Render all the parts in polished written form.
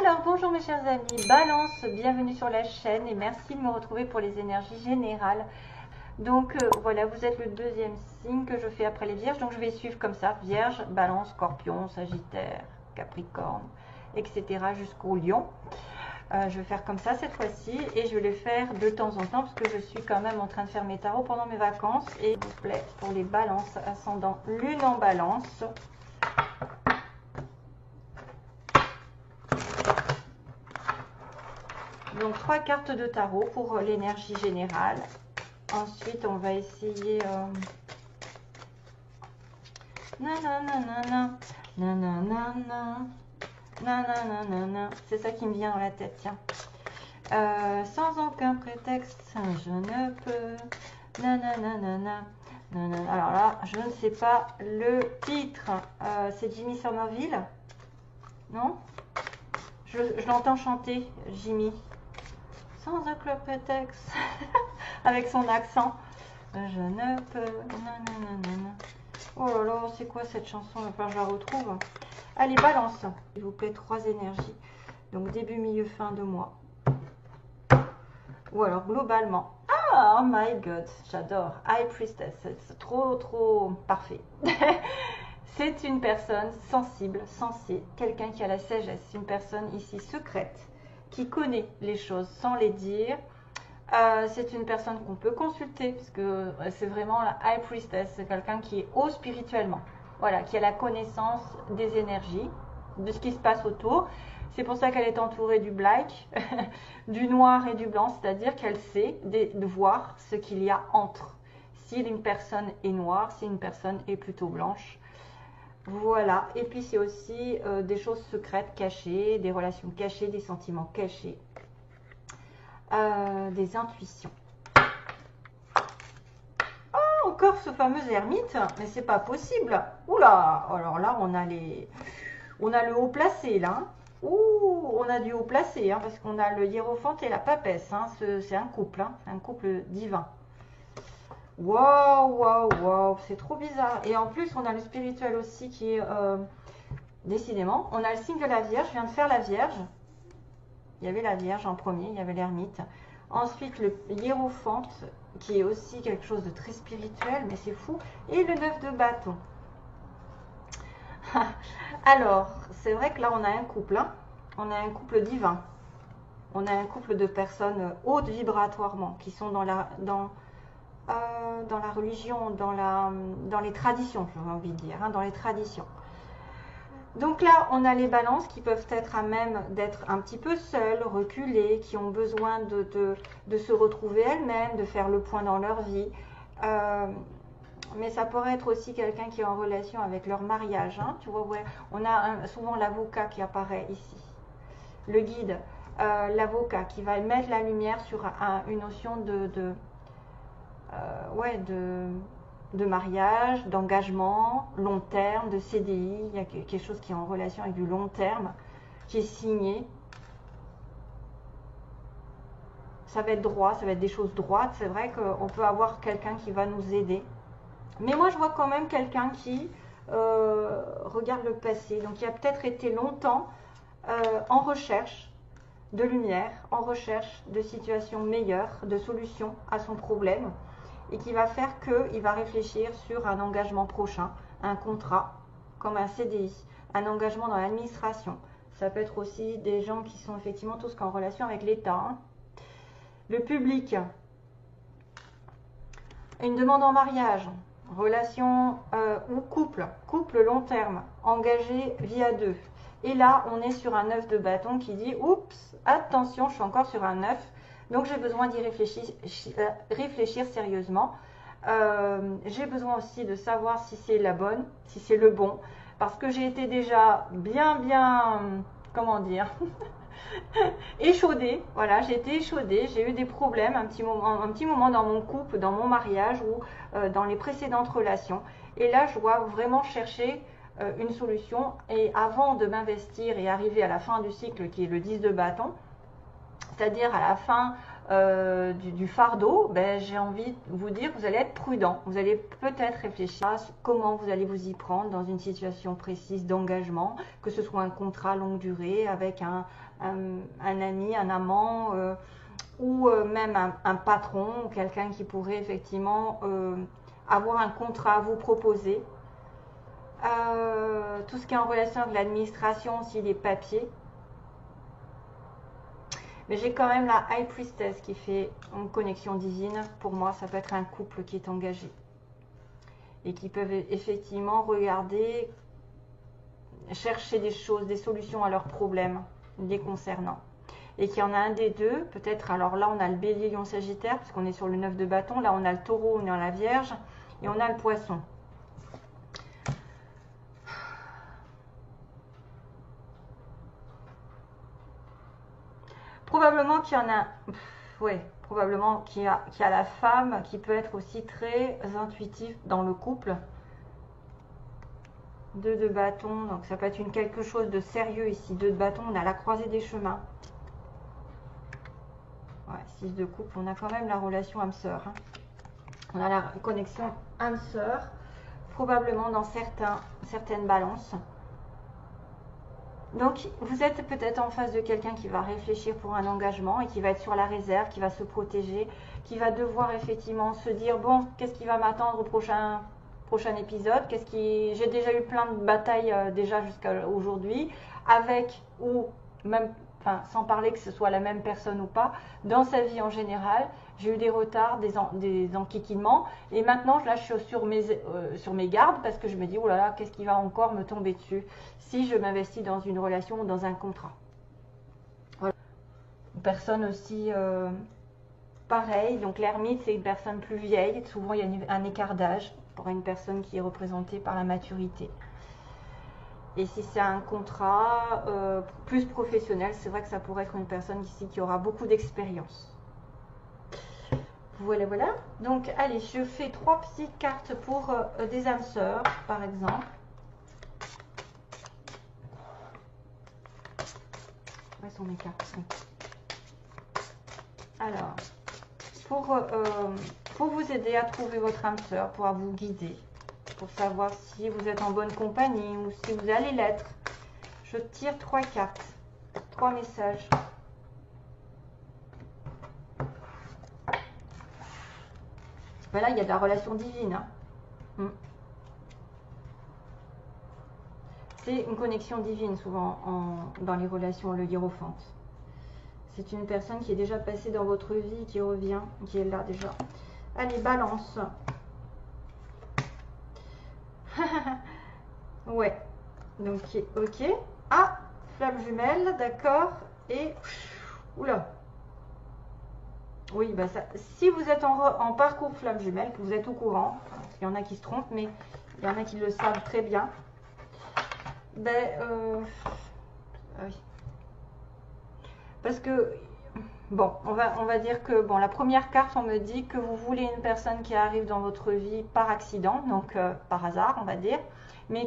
Alors bonjour mes chers amis, Balance, bienvenue sur la chaîne et merci de me retrouver pour les énergies générales. Donc voilà, vous êtes le deuxième signe que je fais après les vierges, donc je vais suivre comme ça, Vierge, Balance, Scorpion, Sagittaire, Capricorne, etc. jusqu'au Lion. Je vais faire comme ça cette fois-ci et je vais le faire de temps en temps parce que je suis quand même en train de faire mes tarots pendant mes vacances. Et s'il vous plaît, pour les balances, ascendant Lune en Balance. Donc 3 cartes de tarot pour l'énergie générale. Ensuite, on va essayer... C'est ça qui me vient dans la tête, tiens. Sans aucun prétexte, je ne peux... Alors là, je ne sais pas le titre. C'est Jimmy Somerville? Non? Je l'entends chanter, Jimmy. Sans aucun prétexte, avec son accent. Je ne peux... Oh là là, c'est quoi cette chanson? Enfin, je la retrouve. Allez, Balance. S'il vous plaît, 3 énergies. Donc, début, milieu, fin de mois. Ou alors, globalement. Ah, oh my God, j'adore. High Priestess, c'est trop parfait. C'est une personne sensible, sensée, quelqu'un qui a la sagesse, une personne ici secrète, qui connaît les choses sans les dire. C'est une personne qu'on peut consulter, parce que c'est vraiment la High Priestess, c'est quelqu'un qui est haut spirituellement, voilà, qui a la connaissance des énergies, de ce qui se passe autour. C'est pour ça qu'elle est entourée du black, du noir et du blanc, c'est-à-dire qu'elle sait de voir ce qu'il y a entre. Si une personne est noire, si une personne est plutôt blanche. Voilà, et puis c'est aussi des choses secrètes, cachées, des relations cachées, des sentiments cachés, des intuitions. Oh, encore ce fameux ermite, mais c'est pas possible. Oula, alors là on a le haut placé là. Ouh, on a du haut placé, hein, parce qu'on a le hiérophante et la papesse. Hein, c'est un couple, hein, c'est un couple divin. Waouh, waouh, waouh, c'est trop bizarre. Et en plus, on a le spirituel aussi qui est... décidément, on a le signe de la Vierge. Je viens de faire la Vierge. Il y avait la Vierge en premier, il y avait l'ermite. Ensuite, le hiérophante, qui est aussi quelque chose de très spirituel, mais c'est fou. Et le 9 de bâton. Alors, c'est vrai que là, on a un couple. Hein. On a un couple divin. On a un couple de personnes hautes vibratoirement, qui sont dans la religion, dans les traditions, j'ai envie de dire, hein, dans les traditions. Donc là, on a les balances qui peuvent être à même d'être un petit peu seules, reculées, qui ont besoin de se retrouver elles-mêmes, de faire le point dans leur vie. Mais ça pourrait être aussi quelqu'un qui est en relation avec leur mariage. Hein, tu vois, ouais, on a souvent l'avocat qui apparaît ici, le guide, l'avocat qui va mettre la lumière sur une notion de mariage, d'engagement, long terme, de CDI. Il y a quelque chose qui est en relation avec du long terme, qui est signé. Ça va être droit, ça va être des choses droites. C'est vrai qu'on peut avoir quelqu'un qui va nous aider. Mais moi, je vois quand même quelqu'un qui regarde le passé. Donc, il a peut-être été longtemps en recherche de lumière, en recherche de situations meilleures, de solutions à son problème. Et qui va faire qu'il va réfléchir sur un engagement prochain, un contrat, comme un CDI, un engagement dans l'administration. Ça peut être aussi des gens qui sont effectivement tous en relation avec l'État. Hein. Le public, une demande en mariage, relation ou couple long terme, engagé via 2. Et là, on est sur un 9 de bâton qui dit « Oups, attention, je suis encore sur un 9 ». Donc, j'ai besoin d'y réfléchir sérieusement. J'ai besoin aussi de savoir si c'est la bonne, si c'est le bon. Parce que j'ai été déjà bien, comment dire, échaudée. Voilà, j'ai été échaudée. J'ai eu des problèmes un petit moment dans mon couple, dans mon mariage ou dans les précédentes relations. Et là, je dois vraiment chercher une solution. Et avant de m'investir et arriver à la fin du cycle qui est le 10 de bâton, c'est-à-dire à la fin du fardeau, ben, j'ai envie de vous dire, vous allez être prudent. Vous allez peut-être réfléchir à comment vous allez vous y prendre dans une situation précise d'engagement, que ce soit un contrat longue durée avec un ami, un amant, ou même un patron, ou quelqu'un qui pourrait effectivement avoir un contrat à vous proposer. Tout ce qui est en relation avec l'administration, aussi les papiers. Mais j'ai quand même la High Priestess qui fait une connexion divine. Pour moi, ça peut être un couple qui est engagé. Et qui peuvent effectivement regarder, chercher des choses, des solutions à leurs problèmes les concernant. Et qu'il y en a un des deux, peut-être, alors là on a le bélier, lion, sagittaire, parce qu'on est sur le 9 de bâton. Là on a le taureau, on est dans la vierge. Et on a le poisson. Probablement qu'il y en a, ouais, probablement qu'il y a la femme qui peut être aussi très intuitive dans le couple. 2 de bâton, donc ça peut être quelque chose de sérieux ici. 2 de bâton, on a la croisée des chemins. Ouais, 6 de couple, on a quand même la relation âme-sœur. Hein. On a la connexion âme-sœur, probablement dans certaines balances. Donc, vous êtes peut-être en face de quelqu'un qui va réfléchir pour un engagement et qui va être sur la réserve, qui va se protéger, qui va devoir effectivement se dire, bon, qu'est-ce qui va m'attendre au prochain épisode? J'ai déjà eu plein de batailles déjà jusqu'à aujourd'hui, avec ou même, enfin, sans parler que ce soit la même personne ou pas, dans sa vie en général. J'ai eu des retards, des enquiquinements. Et maintenant, là, je suis sur mes gardes parce que je me dis, oh là là, qu'est-ce qui va encore me tomber dessus si je m'investis dans une relation ou dans un contrat. Voilà. Une personne aussi pareil. Donc, l'ermite, c'est une personne plus vieille. Souvent, il y a un écart d'âge pour une personne qui est représentée par la maturité. Et si c'est un contrat plus professionnel, c'est vrai que ça pourrait être une personne ici qui aura beaucoup d'expérience. Voilà, voilà. Donc, allez, je fais 3 petites cartes pour des âmes sœurs, par exemple. Où sont mes cartes? Alors, pour vous aider à trouver votre âme sœur, pour vous guider, pour savoir si vous êtes en bonne compagnie ou si vous allez l'être, je tire 3 cartes, 3 messages. Là, il y a de la relation divine. Hein. C'est une connexion divine souvent dans les relations, le hiérophante. C'est une personne qui est déjà passée dans votre vie, qui revient, qui est là déjà. Allez, balance. Ouais. Donc, ok. Ah, flamme jumelle, d'accord. Et, oula. Oui, bah ça, si vous êtes en parcours flamme jumelle, que vous êtes au courant, il y en a qui se trompent, mais il y en a qui le savent très bien. Ben, oui. Parce que, bon, on va dire que, bon, la première carte, on me dit que vous voulez une personne qui arrive dans votre vie par accident, donc par hasard, on va dire, mais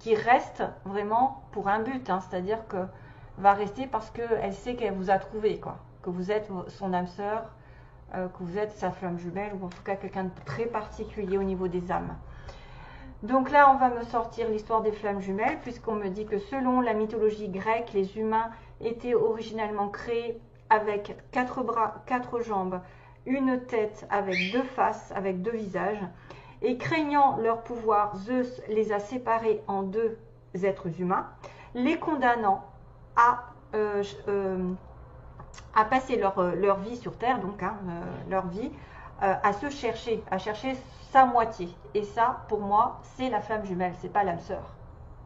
qui reste vraiment pour un but, hein, c'est-à-dire que va rester parce qu'elle sait qu'elle vous a trouvé, quoi. Que vous êtes son âme sœur, que vous êtes sa flamme jumelle, ou en tout cas quelqu'un de très particulier au niveau des âmes. Donc là, on va me sortir l'histoire des flammes jumelles, puisqu'on me dit que selon la mythologie grecque, les humains étaient originellement créés avec 4 bras, 4 jambes, une tête avec 2 faces, avec 2 visages, et craignant leur pouvoir, Zeus les a séparés en 2 êtres humains, les condamnant à passer leur vie sur Terre, donc hein, leur vie, à chercher sa moitié. Et ça, pour moi, c'est la flamme jumelle, c'est pas l'âme sœur.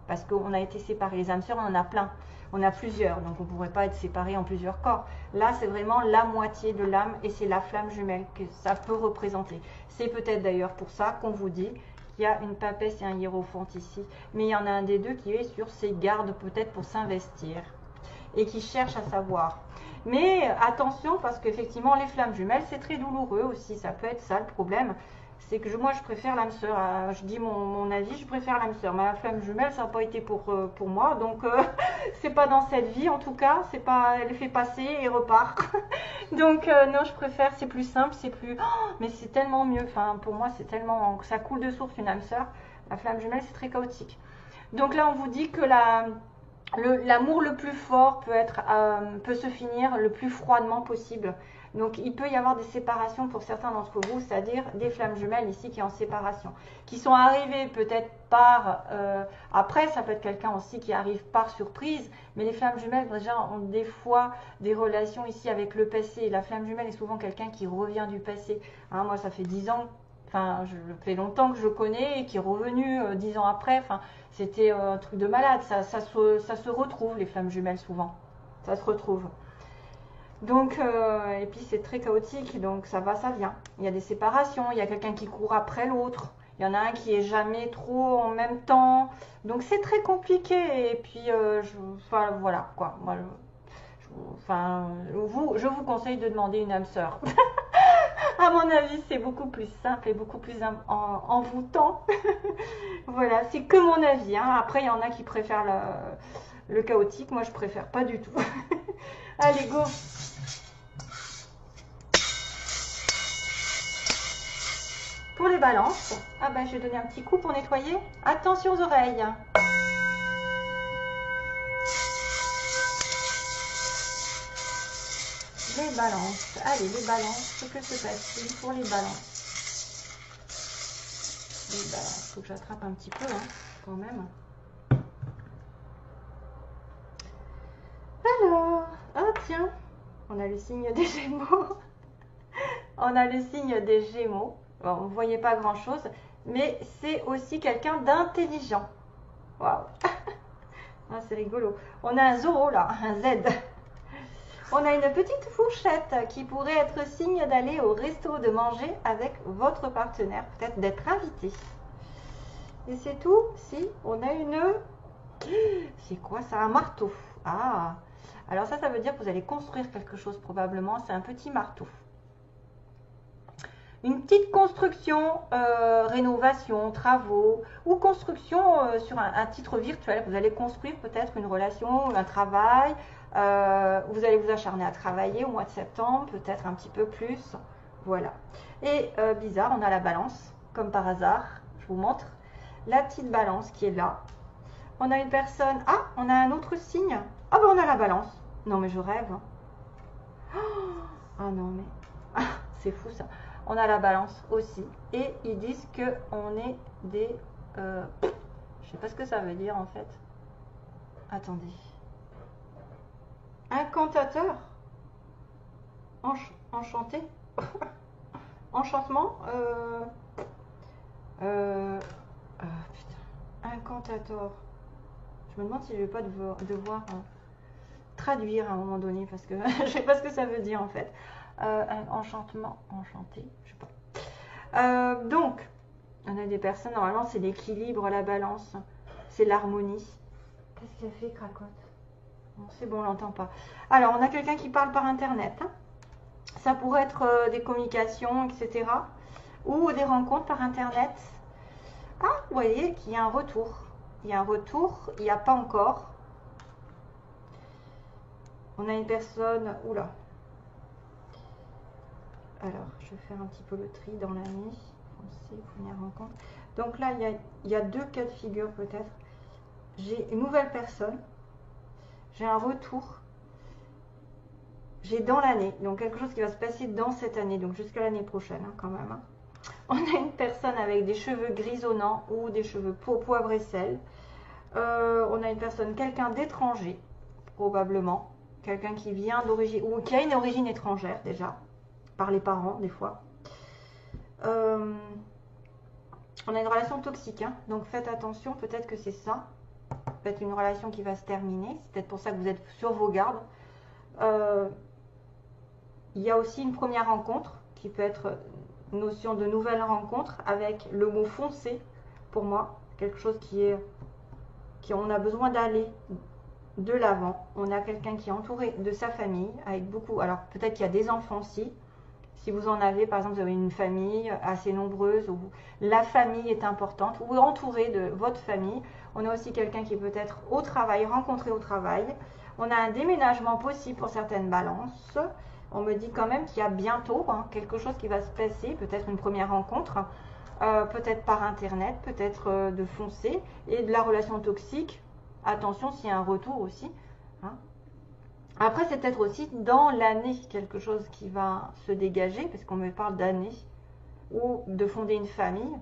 Parce qu'on a été séparés. Les âmes sœurs, on en a plein. On a plusieurs, donc on ne pourrait pas être séparés en plusieurs corps. Là, c'est vraiment la moitié de l'âme et c'est la flamme jumelle que ça peut représenter. C'est peut-être d'ailleurs pour ça qu'on vous dit qu'il y a une papesse et un hiérophante ici. Mais il y en a un des deux qui est sur ses gardes peut-être pour s'investir et qui cherche à savoir. Mais attention parce qu'effectivement, les flammes jumelles, c'est très douloureux aussi. Ça peut être ça le problème. c'est que moi je préfère l'âme sœur. Je dis mon avis, je préfère l'âme sœur. Ma flamme jumelle, ça n'a pas été pour moi, donc c'est pas dans cette vie en tout cas. C'est pas, elle fait passer et repart. Donc non, je préfère, c'est plus simple, c'est plus. Oh, mais c'est tellement mieux. Enfin, pour moi, c'est tellement, ça coule de source une âme sœur. La flamme jumelle, c'est très chaotique. Donc là, on vous dit que l'amour le plus fort peut se finir le plus froidement possible. Donc il peut y avoir des séparations pour certains d'entre vous, c'est-à-dire des flammes jumelles ici qui est en séparation, qui sont arrivées peut-être après, ça peut être quelqu'un aussi qui arrive par surprise, mais les flammes jumelles déjà ont des fois des relations ici avec le passé. La flamme jumelle est souvent quelqu'un qui revient du passé. Hein, moi ça fait 10 ans, enfin je fait longtemps que je connais et qui est revenu 10 ans après. Enfin, c'était un truc de malade, ça se retrouve les flammes jumelles souvent, ça se retrouve. Donc, et puis c'est très chaotique, donc ça va, ça vient. Il y a des séparations, il y a quelqu'un qui court après l'autre, il y en a un qui est jamais trop en même temps, donc c'est très compliqué. Et puis, enfin, voilà quoi. Moi, je vous conseille de demander une âme sœur. À mon avis, c'est beaucoup plus simple et beaucoup plus envoûtant. Voilà, c'est que mon avis. Hein. Après, il y en a qui préfèrent le chaotique. Moi, je préfère pas du tout. Allez, go! Pour les balances, ah ben, je vais donner un petit coup pour nettoyer. Attention aux oreilles. Les balances. Allez, les balances. Que se passe-t-il pour les balances? Les balances. Faut que j'attrape un petit peu, hein, quand même. Alors, ah tiens, on a le signe des Gémeaux. On a le signe des Gémeaux. Bon, vous ne voyez pas grand-chose, mais c'est aussi quelqu'un d'intelligent. Waouh. Ah, c'est rigolo. On a un Zoro là, un Z. On a une petite fourchette qui pourrait être signe d'aller au resto, de manger avec votre partenaire, peut-être d'être invité. Et c'est tout. Si, on a une... C'est quoi ça? Un marteau. Ah, alors ça veut dire que vous allez construire quelque chose probablement. C'est un petit marteau. Une petite construction, rénovation, travaux ou construction sur un titre virtuel. Vous allez construire peut-être une relation, un travail. Vous allez vous acharner à travailler au mois de septembre, peut-être un petit peu plus. Voilà. Et bizarre, on a la balance, comme par hasard. Je vous montre. La petite balance qui est là. On a une personne. Ah, on a un autre signe. Ah ben on a la balance. Non mais je rêve. Ah non mais. Ah, c'est fou ça. On a la balance aussi. Et ils disent que on est des... je sais pas ce que ça veut dire en fait. Attendez. Incantateur. Enchanté. Enchantement. Putain. Incantateur. Je me demande si je vais pas devoir traduire à un moment donné parce que je sais pas ce que ça veut dire en fait. Enchantement, enchanté, je sais pas. Donc, on a des personnes, normalement c'est l'équilibre, la balance, c'est l'harmonie. Qu'est-ce qu'elle fait, cracotte? Bon, c'est bon, on l'entend pas. Alors, on a quelqu'un qui parle par internet. Hein. Ça pourrait être des communications, etc. Ou des rencontres par internet. Ah, vous voyez qu'il y a un retour. Il y a un retour, il n'y a pas encore. On a une personne... Oula. Alors, je vais faire un petit peu le tri dans l'année. Foncé, première rencontre. Donc là, il y a deux cas de figure peut-être. J'ai une nouvelle personne. J'ai un retour. J'ai dans l'année. Donc quelque chose qui va se passer dans cette année. Donc jusqu'à l'année prochaine hein, quand même. Hein. On a une personne avec des cheveux grisonnants ou des cheveux poivre et sel. On a une personne, quelqu'un d'étranger, probablement. Quelqu'un qui vient d'origine, ou qui a une origine étrangère déjà. Par les parents des fois. On a une relation toxique, hein, donc faites attention, peut-être que c'est ça. Peut-être une relation qui va se terminer, c'est peut-être pour ça que vous êtes sur vos gardes. Il y a aussi une première rencontre qui peut être notion de nouvelle rencontre avec le mot foncé pour moi, quelque chose on a besoin d'aller de l'avant. On a quelqu'un qui est entouré de sa famille avec beaucoup, alors peut-être qu'il y a des enfants aussi. Si vous en avez, par exemple, vous avez une famille assez nombreuse, où la famille est importante, ou entouré de votre famille. On a aussi quelqu'un qui peut être au travail, rencontré au travail. On a un déménagement possible pour certaines balances. On me dit quand même qu'il y a bientôt quelque chose qui va se passer, peut-être une première rencontre, peut-être par internet, peut-être de foncer, et de la relation toxique. Attention s'il y a un retour aussi. Après, c'est peut-être aussi dans l'année quelque chose qui va se dégager, parce qu'on me parle d'année, ou de fonder une famille.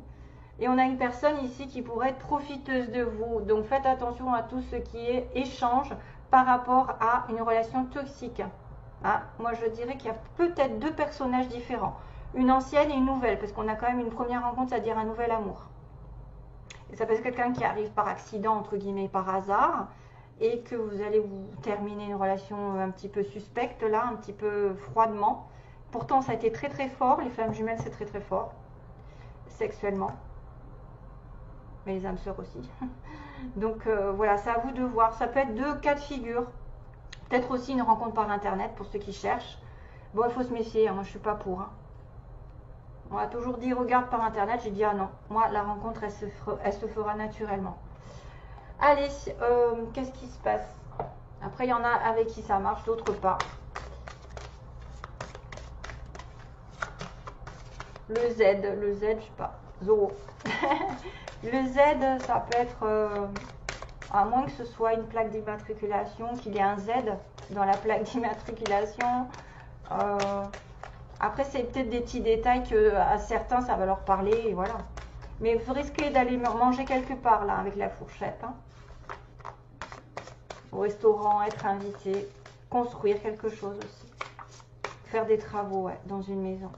Et on a une personne ici qui pourrait être profiteuse de vous. Donc faites attention à tout ce qui est échange par rapport à une relation toxique. Moi, je dirais qu'il y a peut-être deux personnages différents. Une ancienne et une nouvelle, parce qu'on a quand même une première rencontre, c'est-à-dire un nouvel amour. Et ça peut être quelqu'un qui arrive par accident, entre guillemets, par hasard, et que vous allez vous terminer une relation un petit peu suspecte, là, un petit peu froidement. Pourtant, ça a été très très fort. Les femmes jumelles, c'est très très fort, sexuellement. Mais les âmes sœurs aussi. Donc voilà, c'est à vous de voir. Ça peut être deux cas de figure. Peut-être aussi une rencontre par internet pour ceux qui cherchent. Bon, il faut se méfier, moi je suis pas pour. On a toujours dit regarde par internet, j'ai dit ah non, moi la rencontre elle se fera naturellement. Allez, qu'est-ce qui se passe? Après il y en a avec qui ça marche, d'autres pas. Le Z, je sais pas, Zoro. Le Z, ça peut être, à moins que ce soit une plaque d'immatriculation, qu'il y ait un Z dans la plaque d'immatriculation. Après, c'est peut-être des petits détails que à certains, ça va leur parler, et voilà. Mais vous risquez d'aller manger quelque part, là, avec la fourchette. Au restaurant, être invité, construire quelque chose aussi. Faire des travaux, ouais, dans une maison.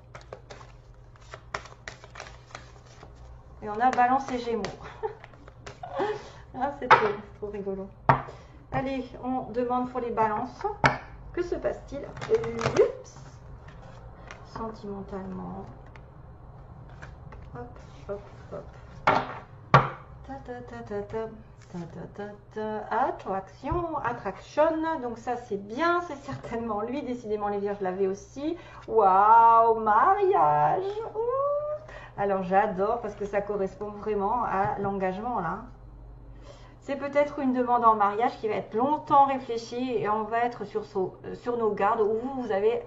Et on a Balance et Gémeaux. C'est trop rigolo. Allez, on demande pour les balances. Que se passe-t-il? Oups. Sentimentalement. Hop, hop, hop. Attraction. Donc ça, c'est bien. C'est certainement lui. Décidément, les vierges l'avaient aussi. Waouh, mariage. Alors, j'adore parce que ça correspond vraiment à l'engagement, là. C'est peut-être une demande en mariage qui va être longtemps réfléchie et on va être sur nos gardes, où vous allez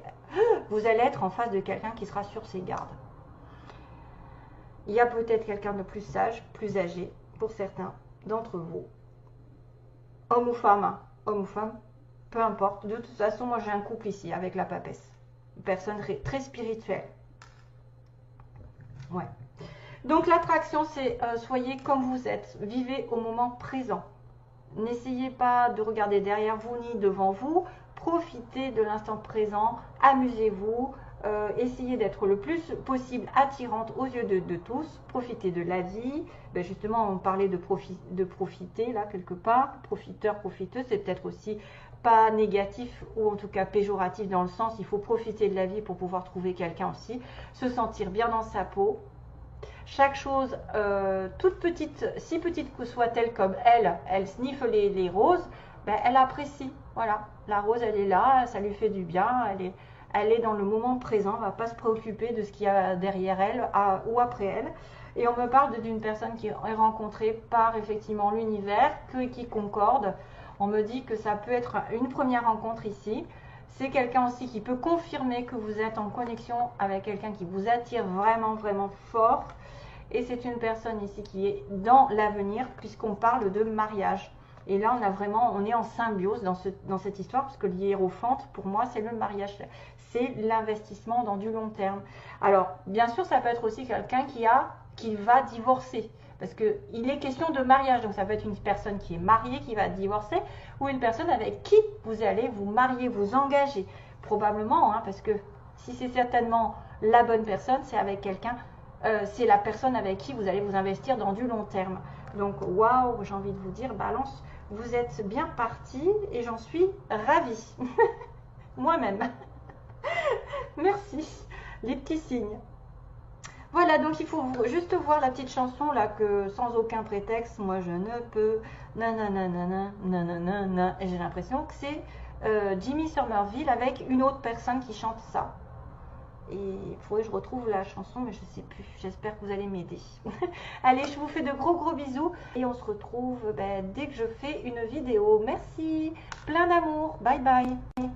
être en face de quelqu'un qui sera sur ses gardes. Il y a peut-être quelqu'un de plus sage, plus âgé, pour certains d'entre vous. Homme ou femme, peu importe. De toute façon, moi j'ai un couple ici avec la papesse. Une personne très spirituelle. Ouais. Donc l'attraction, c'est soyez comme vous êtes, vivez au moment présent. N'essayez pas de regarder derrière vous ni devant vous, profitez de l'instant présent, amusez-vous, essayez d'être le plus possible attirante aux yeux de tous, profitez de la vie. Ben justement, on parlait de profiter là quelque part, profiteur, profiteuse, c'est peut-être aussi pas négatif ou en tout cas péjoratif dans le sens, il faut profiter de la vie pour pouvoir trouver quelqu'un aussi, se sentir bien dans sa peau. Chaque chose, toute petite, si petite que soit-elle, comme elle sniffe les roses, ben elle apprécie. Voilà, la rose, elle est là, ça lui fait du bien, elle est dans le moment présent, elle ne va pas se préoccuper de ce qu'il y a derrière elle ou après elle. Et on me parle d'une personne qui est rencontrée par effectivement l'univers, qui concorde. On me dit que ça peut être une première rencontre ici. C'est quelqu'un aussi qui peut confirmer que vous êtes en connexion avec quelqu'un qui vous attire vraiment, vraiment fort. Et c'est une personne ici qui est dans l'avenir, puisqu'on parle de mariage. Et là, on est en symbiose dans cette histoire, parce que l'hiérophante, pour moi, c'est le mariage. C'est l'investissement dans du long terme. Alors, bien sûr, ça peut être aussi quelqu'un qui va divorcer. Parce qu'il est question de mariage. Donc, ça peut être une personne qui est mariée, qui va divorcer, ou une personne avec qui vous allez vous marier, vous engager. Probablement, parce que si c'est certainement la bonne personne, c'est avec quelqu'un... c'est la personne avec qui vous allez vous investir dans du long terme. Donc, waouh, j'ai envie de vous dire, Balance, vous êtes bien parti et j'en suis ravie. Moi-même. Merci. Les petits signes. Voilà, donc il faut juste voir la petite chanson là, que sans aucun prétexte, moi je ne peux, nanana, nanana, et j'ai l'impression que c'est Jimmy Somerville avec une autre personne qui chante ça. Et il faudrait que je retrouve la chanson, mais je sais plus. J'espère que vous allez m'aider. Allez, je vous fais de gros bisous. Et on se retrouve dès que je fais une vidéo. Merci, plein d'amour. Bye bye.